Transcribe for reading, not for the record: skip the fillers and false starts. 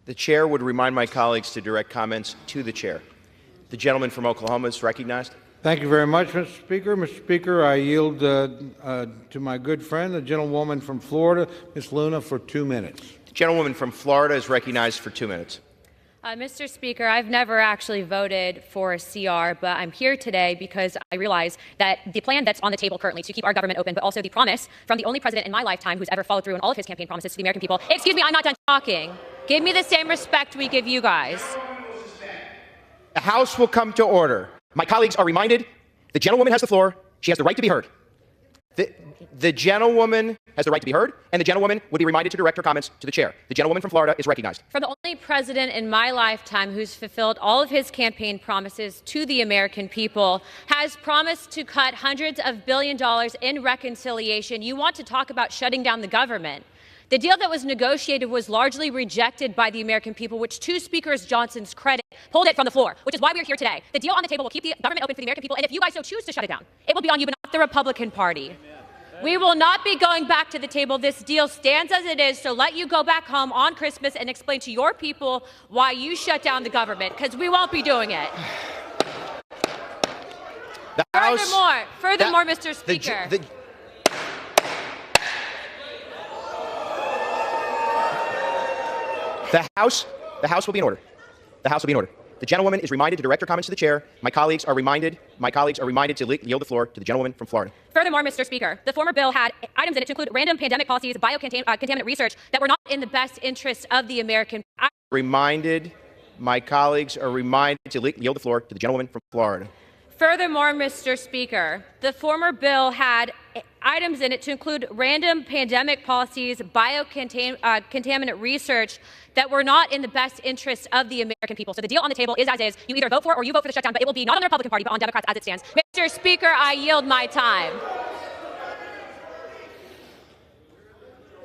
The chair would remind my colleagues to direct comments to the chair. The gentleman from Oklahoma is recognized. Thank you very much, Mr. Speaker. Mr. Speaker, I yield to my good friend, the gentlewoman from Florida, Ms. Luna, for 2 minutes. The gentlewoman from Florida is recognized for 2 minutes. Mr. Speaker, I've never actually voted for a CR, but I'm here today because I realize that the plan that's on the table currently to keep our government open, but also the promise from the only president in my lifetime who's ever followed through on all of his campaign promises to the American people. Excuse me, I'm not done talking. Give me the same respect we give you guys. The House will come to order. My colleagues are reminded the gentlewoman has the floor. She has the right to be heard. The gentlewoman has the right to be heard, and the gentlewoman would be reminded to direct her comments to the chair. The gentlewoman from Florida is recognized. From the only president in my lifetime who's fulfilled all of his campaign promises to the American people, has promised to cut hundreds of billions of dollars in reconciliation. You want to talk about shutting down the government. The deal that was negotiated was largely rejected by the American people, which, to Speaker Johnson's credit, pulled it from the floor, which is why we're here today. The deal on the table will keep the government open for the American people, and if you guys so choose to shut it down, it will be on you, but not the Republican Party. We will not be going back to the table. This deal stands as it is, so let you go back home on Christmas and explain to your people why you shut down the government, because we won't be doing it. Furthermore, Mr. Speaker. The House will be in order. The House will be in order. The gentlewoman is reminded to direct her comments to the chair. My colleagues are reminded to yield the floor to the gentlewoman from Florida. Furthermore, Mr. Speaker, the former bill had items in it to include random pandemic policies, biocontaminant research that were not in the best interest of the American. My colleagues are reminded to yield the floor to the gentlewoman from Florida. Furthermore, Mr. Speaker, the former bill had items in it to include random pandemic policies, biocontaminant research that were not in the best interest of the American people. So the deal on the table is as is. You either vote for it or you vote for the shutdown, but it will be not on the Republican Party, but on Democrats as it stands. Mr. Speaker, I yield my time.